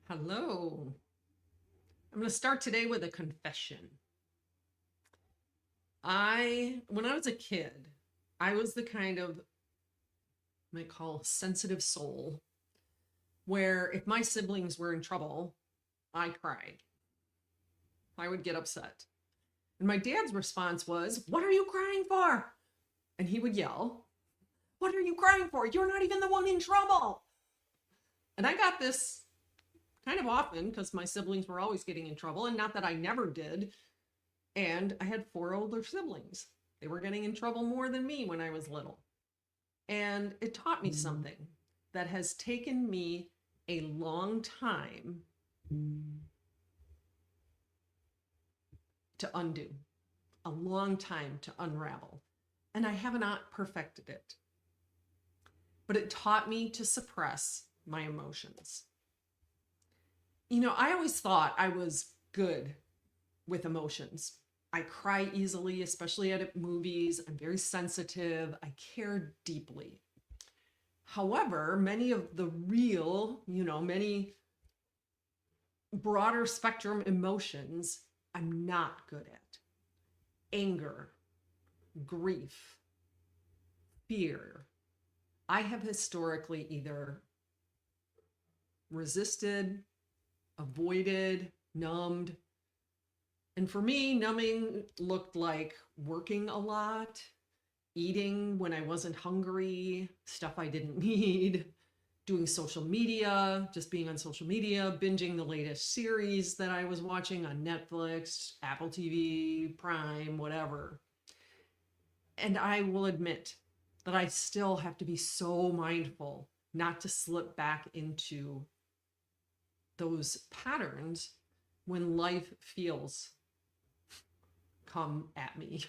Hello. I'm going to start today with a confession. When I was a kid, I was the kind of, I might call sensitive soul, where if my siblings were in trouble, I cried. I would get upset. And my dad's response was, "What are you crying for?" And he would yell, "What are you crying for? You're not even the one in trouble." And I got this kind of often because my siblings were always getting in trouble, and not that I never did. And I had four older siblings. They were getting in trouble more than me when I was little. And it taught me something that has taken me a long time to undo, a long time to unravel. And I have not perfected it. But it taught me to suppress my emotions. I always thought I was good with emotions. I cry easily, especially at movies. I'm very sensitive. I care deeply. However, many of the many broader spectrum emotions, I'm not good at. Anger, grief, fear. I have historically either resisted, avoided, numbed. And for me, numbing looked like working a lot, eating when I wasn't hungry, stuff I didn't need, doing social media, just being on social media, binging the latest series that I was watching on Netflix, Apple TV, Prime, whatever. And I will admit that I still have to be so mindful not to slip back into those patterns when life come at me,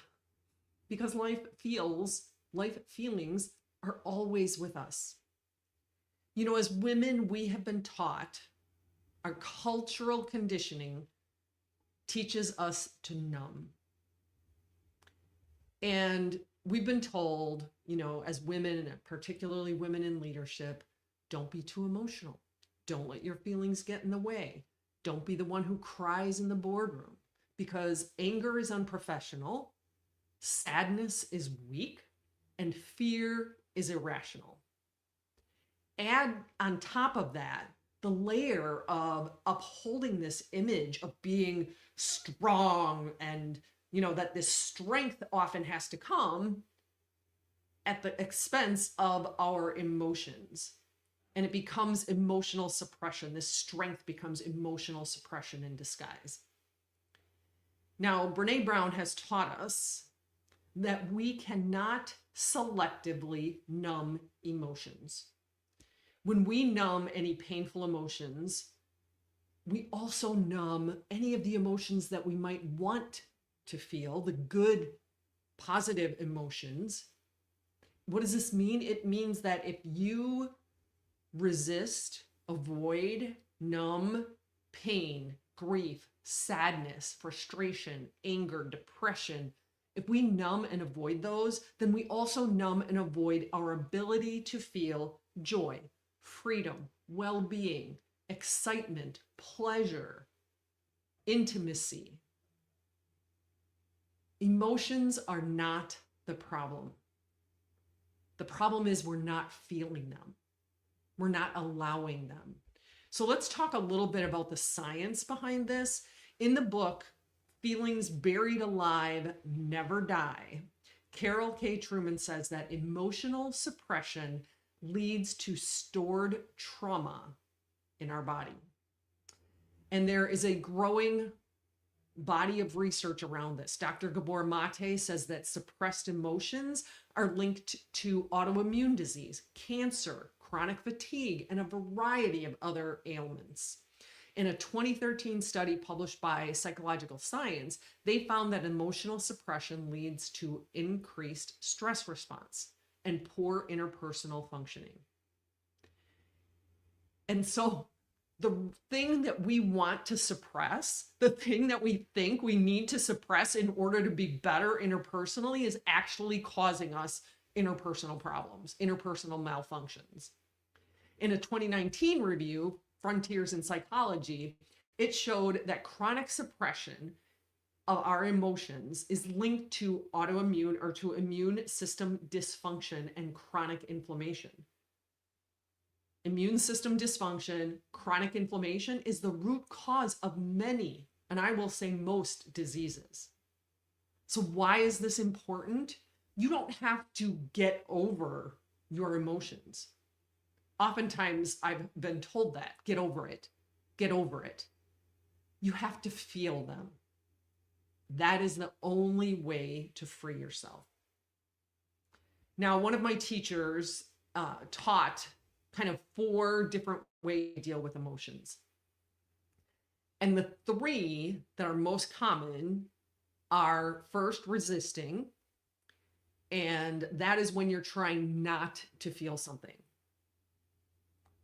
because life feelings are always with us. As women, we have been taught, our cultural conditioning teaches us to numb. And we've been told, as women, and particularly women in leadership, don't be too emotional. Don't let your feelings get in the way. Don't be the one who cries in the boardroom, because anger is unprofessional, sadness is weak, and fear is irrational. Add on top of that the layer of upholding this image of being strong, and that this strength often has to come at the expense of our emotions. And it becomes emotional suppression. This strength becomes emotional suppression in disguise. Now, Brene Brown has taught us that we cannot selectively numb emotions. When we numb any painful emotions, we also numb any of the emotions that we might want to feel, the good, positive emotions. What does this mean? It means that if you resist, avoid, numb pain, grief, sadness, frustration, anger, depression, if we numb and avoid those, then we also numb and avoid our ability to feel joy, freedom, well-being, excitement, pleasure, intimacy. Emotions are not the problem. The problem is we're not feeling them. We're not allowing them. So let's talk a little bit about the science behind this. In the book, Feelings Buried Alive Never Die, Carol K. Truman says that emotional suppression leads to stored trauma in our body. And there is a growing body of research around this. Dr. Gabor Mate says that suppressed emotions are linked to autoimmune disease, cancer, chronic fatigue, and a variety of other ailments. In a 2013 study published by Psychological Science, they found that emotional suppression leads to increased stress response and poor interpersonal functioning. And so the thing that we want to suppress, the thing that we think we need to suppress in order to be better interpersonally, is actually causing us interpersonal problems, interpersonal malfunctions. In a 2019 review, frontiers in psychology, it showed that chronic suppression of our emotions is linked to autoimmune or to immune system dysfunction and chronic inflammation. Immune system dysfunction, chronic inflammation is the root cause of many, and I will say most, diseases. So why is this important? You don't have to get over your emotions. Oftentimes I've been told that, get over it, get over it. You have to feel them. That is the only way to free yourself. Now, one of my teachers taught kind of 4 different ways to deal with emotions. And the 3 that are most common are first, resisting. And that is when you're trying not to feel something.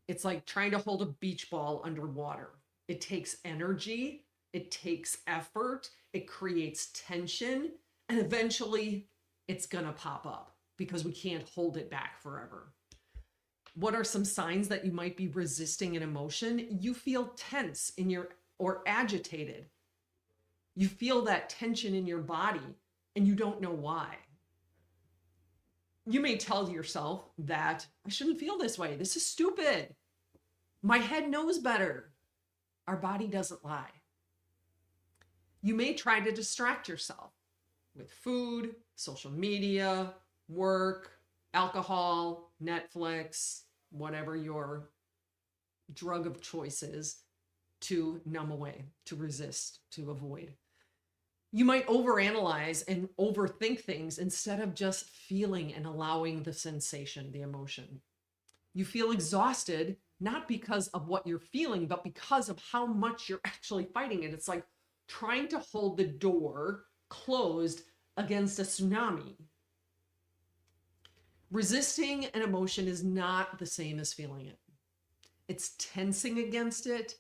It's like trying to hold a beach ball underwater. It takes energy, it takes effort, it creates tension, and eventually it's gonna pop up because we can't hold it back forever. What are some signs that you might be resisting an emotion? You feel tense or agitated. You feel that tension in your body and you don't know why. You may tell yourself that I shouldn't feel this way. This is stupid. My head knows better. Our body doesn't lie. You may try to distract yourself with food, social media, work, alcohol, Netflix, whatever your drug of choice is, to numb away, to resist, to avoid. You might overanalyze and overthink things instead of just feeling and allowing the sensation, the emotion. You feel exhausted, not because of what you're feeling, but because of how much you're actually fighting it. It's like trying to hold the door closed against a tsunami. Resisting an emotion is not the same as feeling it. It's tensing against it,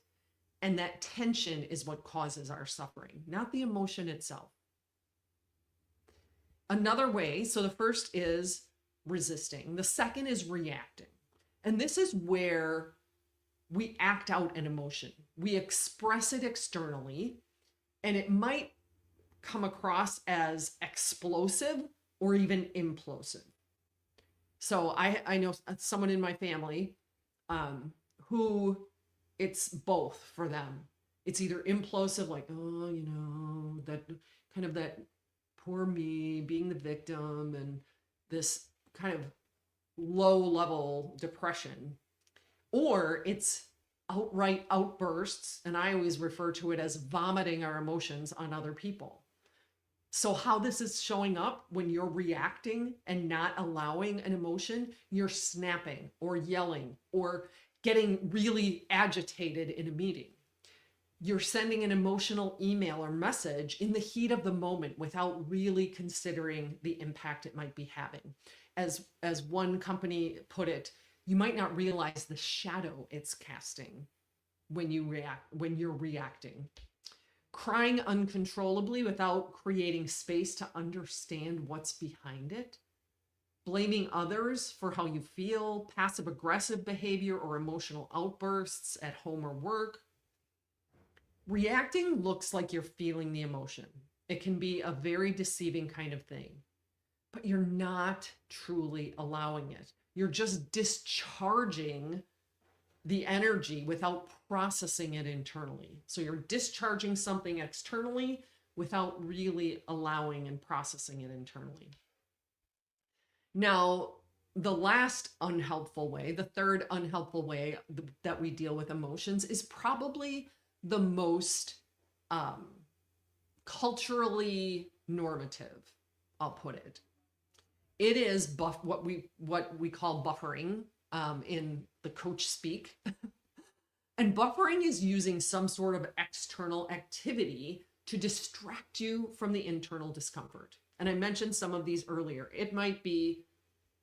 and that tension is what causes our suffering, not the emotion itself. Another way, so the first is resisting. The second is reacting. And this is where we act out an emotion. We express it externally, and it might come across as explosive or even implosive. So I know someone in my family who it's both for them. It's either implosive, like, oh, you know, that kind of that poor me being the victim and this kind of low level depression, or it's outright outbursts. And I always refer to it as vomiting our emotions on other people. So how this is showing up when you're reacting and not allowing an emotion, you're snapping or yelling or getting really agitated in a meeting. You're sending an emotional email or message in the heat of the moment without really considering the impact it might be having. As one company put it, you might not realize the shadow it's casting when you're reacting. Crying uncontrollably without creating space to understand what's behind it. Blaming others for how you feel, passive-aggressive behavior or emotional outbursts at home or work. Reacting looks like you're feeling the emotion. It can be a very deceiving kind of thing, but you're not truly allowing it. You're just discharging the energy without processing it internally. So you're discharging something externally without really allowing and processing it internally. Now, the last unhelpful way, the third unhelpful way that we deal with emotions is probably the most culturally normative, I'll put it. It is what we call buffering in the coach speak. And buffering is using some sort of external activity to distract you from the internal discomfort. And I mentioned some of these earlier. It might be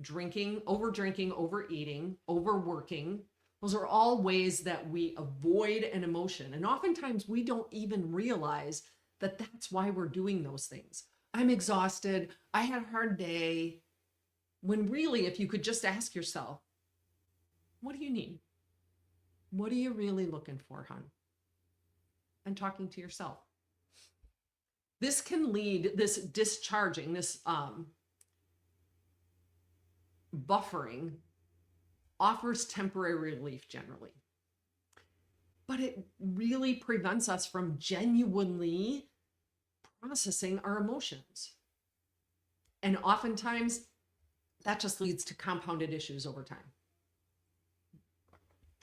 drinking, overeating, overworking. Those are all ways that we avoid an emotion. And oftentimes we don't even realize that that's why we're doing those things. I'm exhausted. I had a hard day. When really, if you could just ask yourself, what do you need? What are you really looking for, hon? And talking to yourself. This can lead, this discharging, this buffering offers temporary relief generally. But it really prevents us from genuinely processing our emotions. And oftentimes that just leads to compounded issues over time.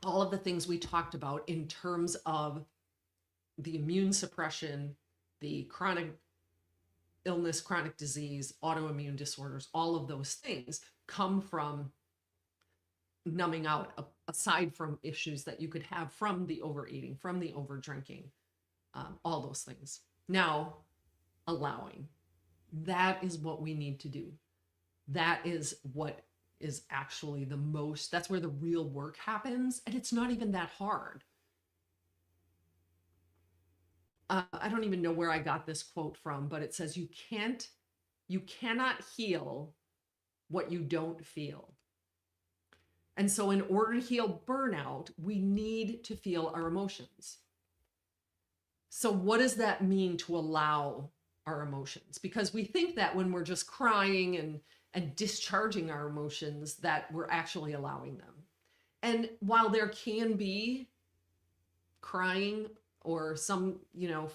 All of the things we talked about in terms of the immune suppression, the chronic illness, chronic disease, autoimmune disorders, all of those things come from numbing out, aside from issues that you could have from the overeating, from the overdrinking, all those things. Now, allowing. That is what we need to do. That is what is actually the most, that's where the real work happens. And it's not even that hard. I don't even know where I got this quote from, but it says, you cannot heal what you don't feel. And so in order to heal burnout, we need to feel our emotions. So what does that mean to allow our emotions? Because we think that when we're just crying and discharging our emotions, that we're actually allowing them. And while there can be crying or some,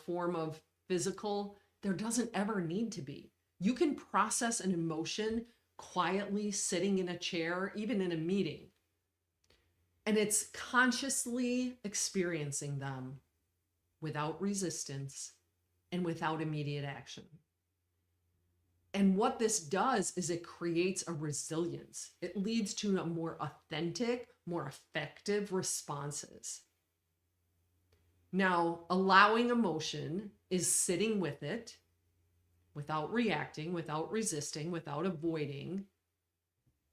form of physical, there doesn't ever need to be. You can process an emotion quietly sitting in a chair, even in a meeting. And it's consciously experiencing them without resistance and without immediate action. And what this does is it creates a resilience. It leads to a more authentic, more effective responses. Now, allowing emotion is sitting with it without reacting, without resisting, without avoiding.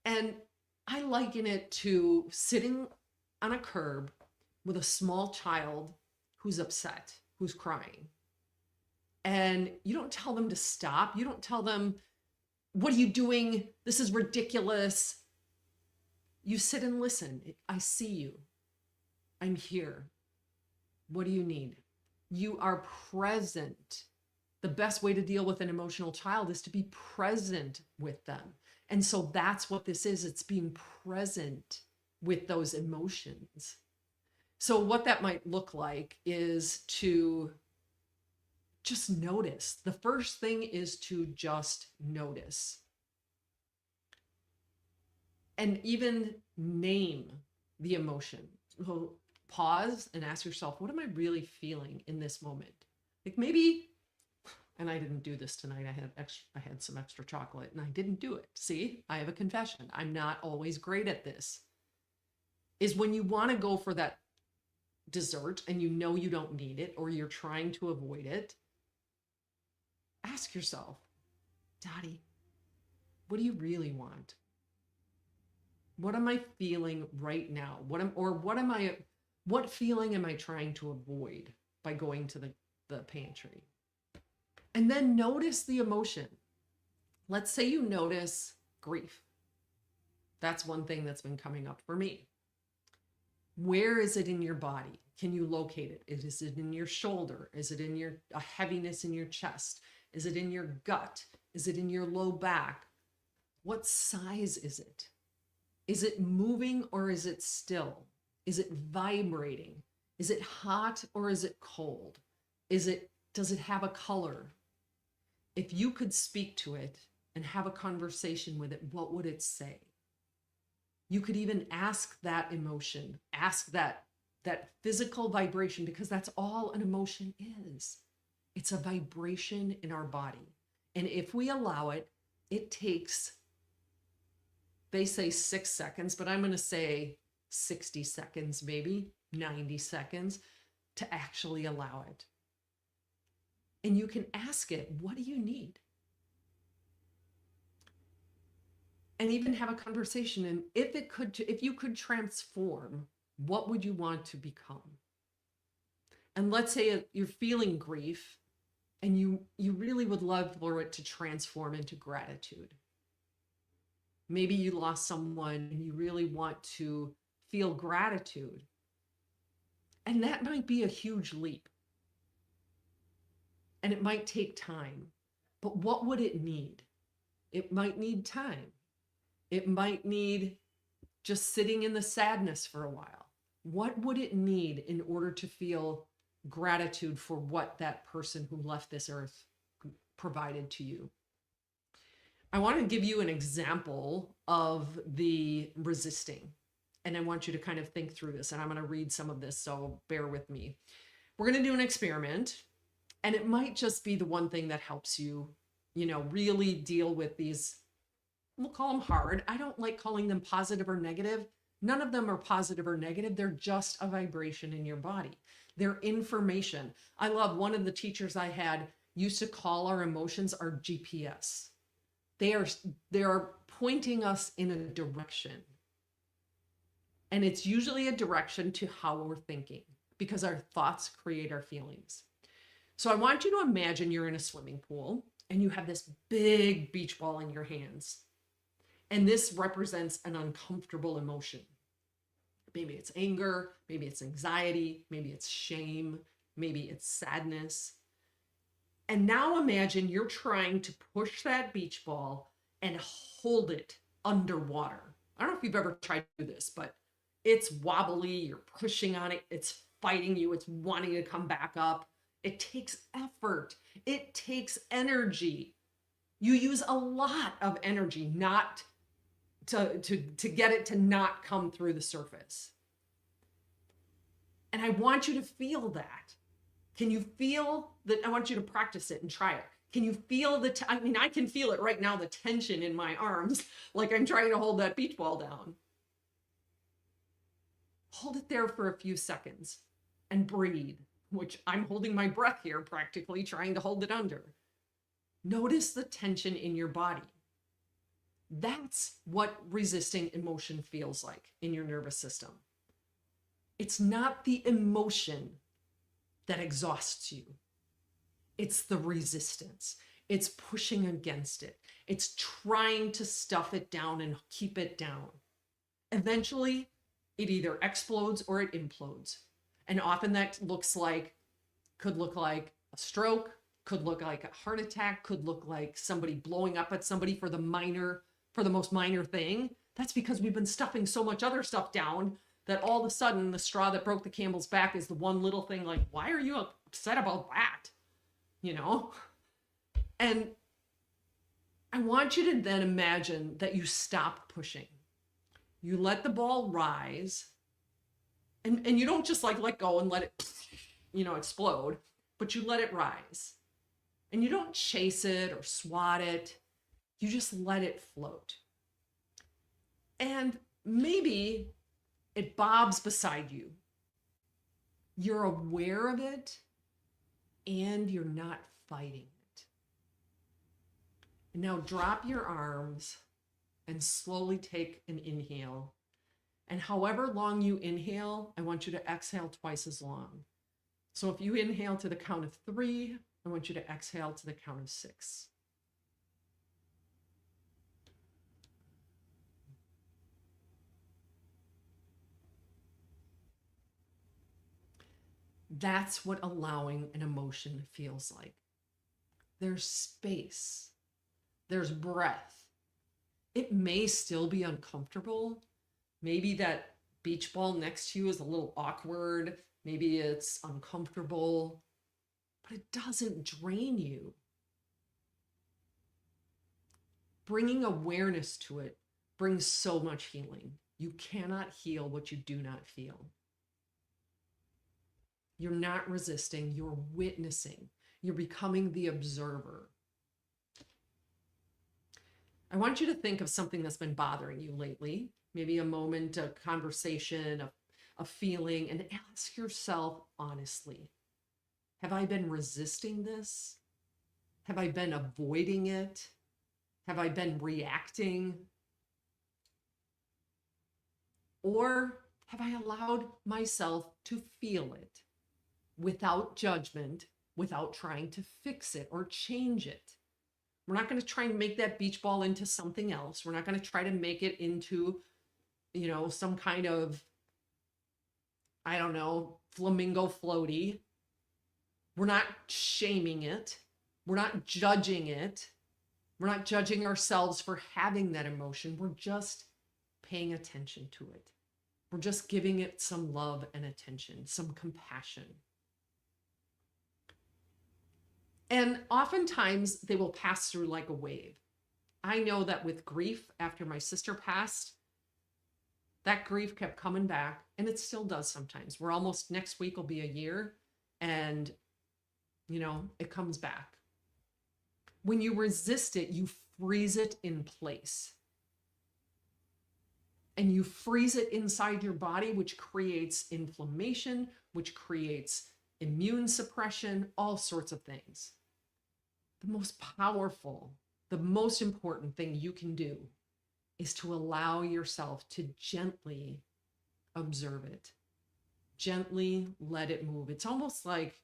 And I liken it to sitting on a curb with a small child who's upset, who's crying. And you don't tell them to stop. You don't tell them, what are you doing? This is ridiculous. You sit and listen. I see you. I'm here. What do you need? You are present. The best way to deal with an emotional child is to be present with them. And so that's what this is. It's being present with those emotions. So what that might look like is to just notice. The first thing is to just notice. And even name the emotion. So pause and ask yourself, what am I really feeling in this moment? Like maybe, and I didn't do this tonight. I had some extra chocolate and I didn't do it. See, I have a confession. I'm not always great at this. Is when you want to go for that dessert and you know you don't need it or you're trying to avoid it, ask yourself, Dottie, what do you really want? What am I feeling right now? What feeling am I trying to avoid by going to the pantry? And then notice the emotion. Let's say you notice grief. That's one thing that's been coming up for me. Where is it in your body? Can you locate it? Is it in your shoulder? Is it in a heaviness in your chest? Is it in your gut? Is it in your low back? What size is it? Is it moving or is it still? Is it vibrating? Is it hot or is it cold? Does it have a color? If you could speak to it and have a conversation with it, what would it say? You could even ask that emotion, ask that physical vibration, because that's all an emotion is. It's a vibration in our body. And if we allow it, it takes, they say 6 seconds, but I'm going to say 60 seconds, maybe 90 seconds to actually allow it. And you can ask it, what do you need? And even have a conversation. And if you could transform, what would you want to become? And let's say you're feeling grief and you really would love for it to transform into gratitude. Maybe you lost someone and you really want to feel gratitude. And that might be a huge leap. And it might take time. But what would it need? It might need time. It might need just sitting in the sadness for a while. What would it need in order to feel gratitude for what that person who left this earth provided to you? I want to give you an example of the resisting. And I want you to kind of think through this. And I'm going to read some of this, so bear with me. We're going to do an experiment. And it might just be the one thing that helps you, really deal with these. We'll call them hard. I don't like calling them positive or negative. None of them are positive or negative. They're just a vibration in your body. They're information. I love one of the teachers I had used to call our emotions our GPS. They are pointing us in a direction. And it's usually a direction to how we're thinking, because our thoughts create our feelings. So I want you to imagine you're in a swimming pool and you have this big beach ball in your hands. And this represents an uncomfortable emotion. Maybe it's anger, maybe it's anxiety, maybe it's shame, maybe it's sadness. And now imagine you're trying to push that beach ball and hold it underwater. I don't know if you've ever tried to do this, but it's wobbly, you're pushing on it, it's fighting you, it's wanting to come back up. It takes effort, it takes energy. You use a lot of energy not to get it to not come through the surface. And I want you to feel that. Can you feel that? I want you to practice it and try it. Can you feel I can feel it right now, the tension in my arms, like I'm trying to hold that beach ball down. Hold it there for a few seconds and breathe, which I'm holding my breath here, practically trying to hold it under. Notice the tension in your body. That's what resisting emotion feels like in your nervous system. It's not the emotion that exhausts you. It's the resistance. It's pushing against it. It's trying to stuff it down and keep it down. Eventually, it either explodes or it implodes. And often that could look like a stroke, could look like a heart attack, could look like somebody blowing up at somebody for the most minor thing. That's because we've been stuffing so much other stuff down that all of a sudden the straw that broke the camel's back is the one little thing, like, why are you upset about that? And I want you to then imagine that you stop pushing. You let the ball rise, and you don't just let go and let it, explode, but you let it rise. And you don't chase it or swat it. You just let it float. And maybe it bobs beside you. You're aware of it and you're not fighting it. And now drop your arms and slowly take an inhale. And however long you inhale, I want you to exhale twice as long. So if you inhale to the count of 3, I want you to exhale to the count of 6. That's what allowing an emotion feels like. There's space. There's breath. It may still be uncomfortable. Maybe that beach ball next to you is a little awkward. Maybe it's uncomfortable, but it doesn't drain you. Bringing awareness to it brings so much healing. You cannot heal what you do not feel. You're not resisting, you're witnessing. You're becoming the observer. I want you to think of something that's been bothering you lately, maybe a moment, a conversation, a feeling, and ask yourself honestly, have I been resisting this? Have I been avoiding it? Have I been reacting? Or have I allowed myself to feel it without judgment, without trying to fix it or change it? We're not going to try and make that beach ball into something else. We're not going to try to make it into, some kind of, I don't know, flamingo floaty. We're not shaming it. We're not judging it. We're not judging ourselves for having that emotion. We're just paying attention to it. We're just giving it some love and attention, some compassion. And oftentimes they will pass through like a wave. I know that with grief, after my sister passed, that grief kept coming back, and it still does sometimes. We're almost, next week will be a year, and it comes back. When you resist it, you freeze it in place. And you freeze it inside your body, which creates inflammation, which creates immune suppression, all sorts of things. The most powerful, the most important thing you can do is to allow yourself to gently observe it, gently let it move. It's almost like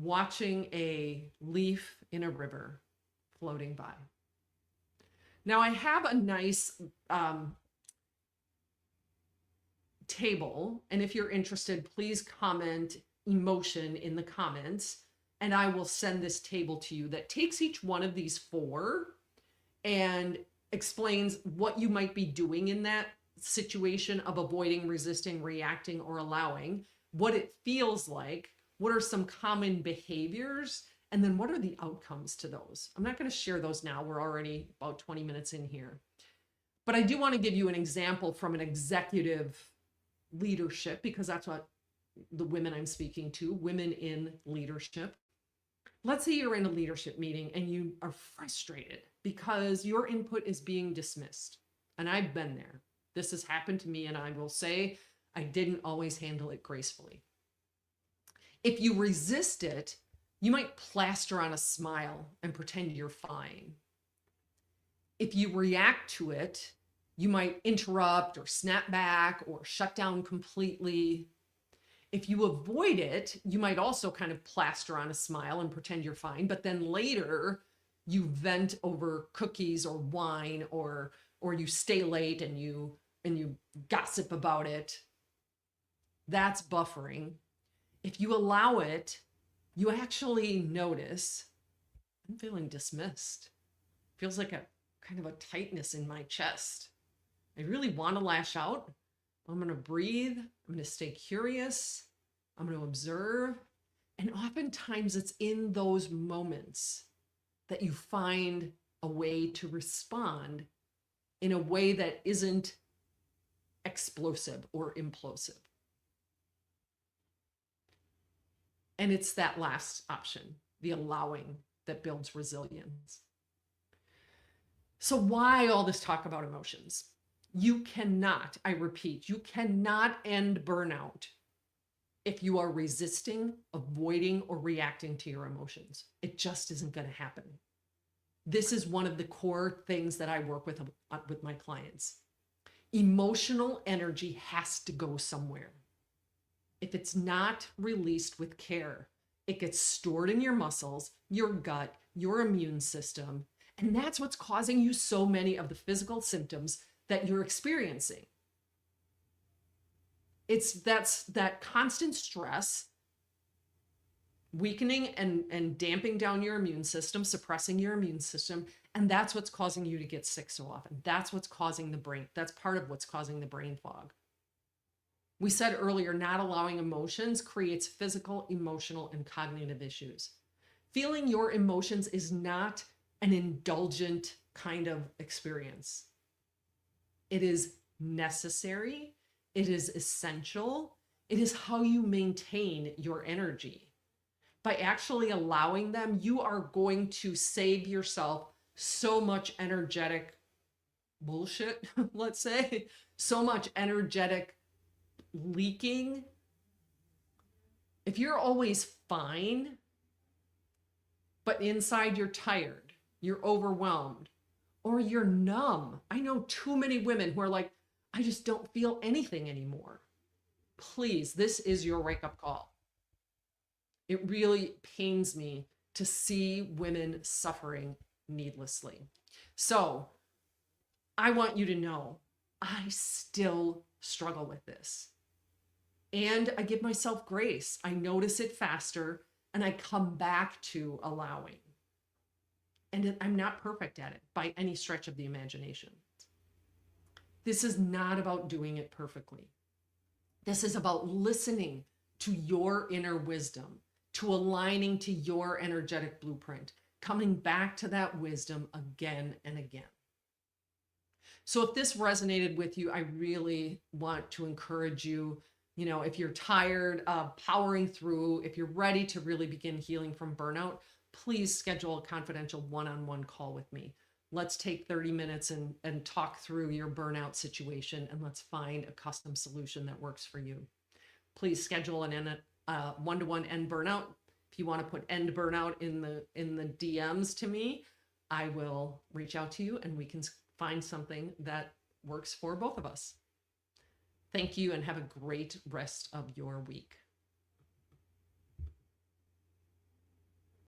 watching a leaf in a river floating by. Now, I have a nice table, and if you're interested, please comment emotion in the comments, and I will send this table to you that takes each one of these four and explains what you might be doing in that situation of avoiding, resisting, reacting, or allowing, what it feels like, what are some common behaviors, and then what are the outcomes to those. I'm not going to share those now. We're already about 20 minutes in here. But I do want to give you an example from an executive leadership, because that's what the women I'm speaking to, women in leadership. Let's say you're in a leadership meeting and you are frustrated because your input is being dismissed. And I've been there. This has happened to me, and I will say I didn't always handle it gracefully. If you resist it, you might plaster on a smile and pretend you're fine. If you react to it, you might interrupt or snap back or shut down completely. If you avoid it, you might also kind of plaster on a smile and pretend you're fine, but then later you vent over cookies or wine, or you stay late and you gossip about it. That's buffering. If you allow it, you actually notice, I'm feeling dismissed. Feels like a kind of a tightness in my chest. I really want to lash out. I'm going to breathe. I'm going to stay curious. I'm going to observe. And oftentimes it's in those moments that you find a way to respond in a way that isn't explosive or implosive. And it's that last option, the allowing, that builds resilience. So why all this talk about emotions? You cannot, I repeat, you cannot end burnout if you are resisting, avoiding, or reacting to your emotions. It just isn't going to happen. This is one of the core things that I work with my clients. Emotional energy has to go somewhere. If it's not released with care, it gets stored in your muscles, your gut, your immune system, and that's what's causing you so many of the physical symptoms that you're experiencing. That's that constant stress, weakening and damping down your immune system, suppressing your immune system, and that's what's causing you to get sick so often. That's what's causing the brain. That's part of what's causing the brain fog. We said earlier, not allowing emotions creates physical, emotional, and cognitive issues. Feeling your emotions is not an indulgent kind of experience. It is necessary. It is essential. It is how you maintain your energy. By actually allowing them, you are going to save yourself so much energetic bullshit, let's say, so much energetic leaking. If you're always fine, but inside you're tired, you're overwhelmed, or you're numb. I know too many women who are like, I just don't feel anything anymore. Please, this is your wake-up call. It really pains me to see women suffering needlessly. So I want you to know, I still struggle with this. And I give myself grace. I notice it faster and I come back to allowing. And I'm not perfect at it by any stretch of the imagination. This is not about doing it perfectly. This is about listening to your inner wisdom, to aligning to your energetic blueprint, coming back to that wisdom again and again. So if this resonated with you, I really want to encourage you, if you're tired of powering through, if you're ready to really begin healing from burnout, please schedule a confidential one-on-one call with me. Let's take 30 minutes and talk through your burnout situation, and let's find a custom solution that works for you. Please schedule a one-to-one end burnout. If you want to put end burnout in the DMs to me, I will reach out to you and we can find something that works for both of us. Thank you and have a great rest of your week.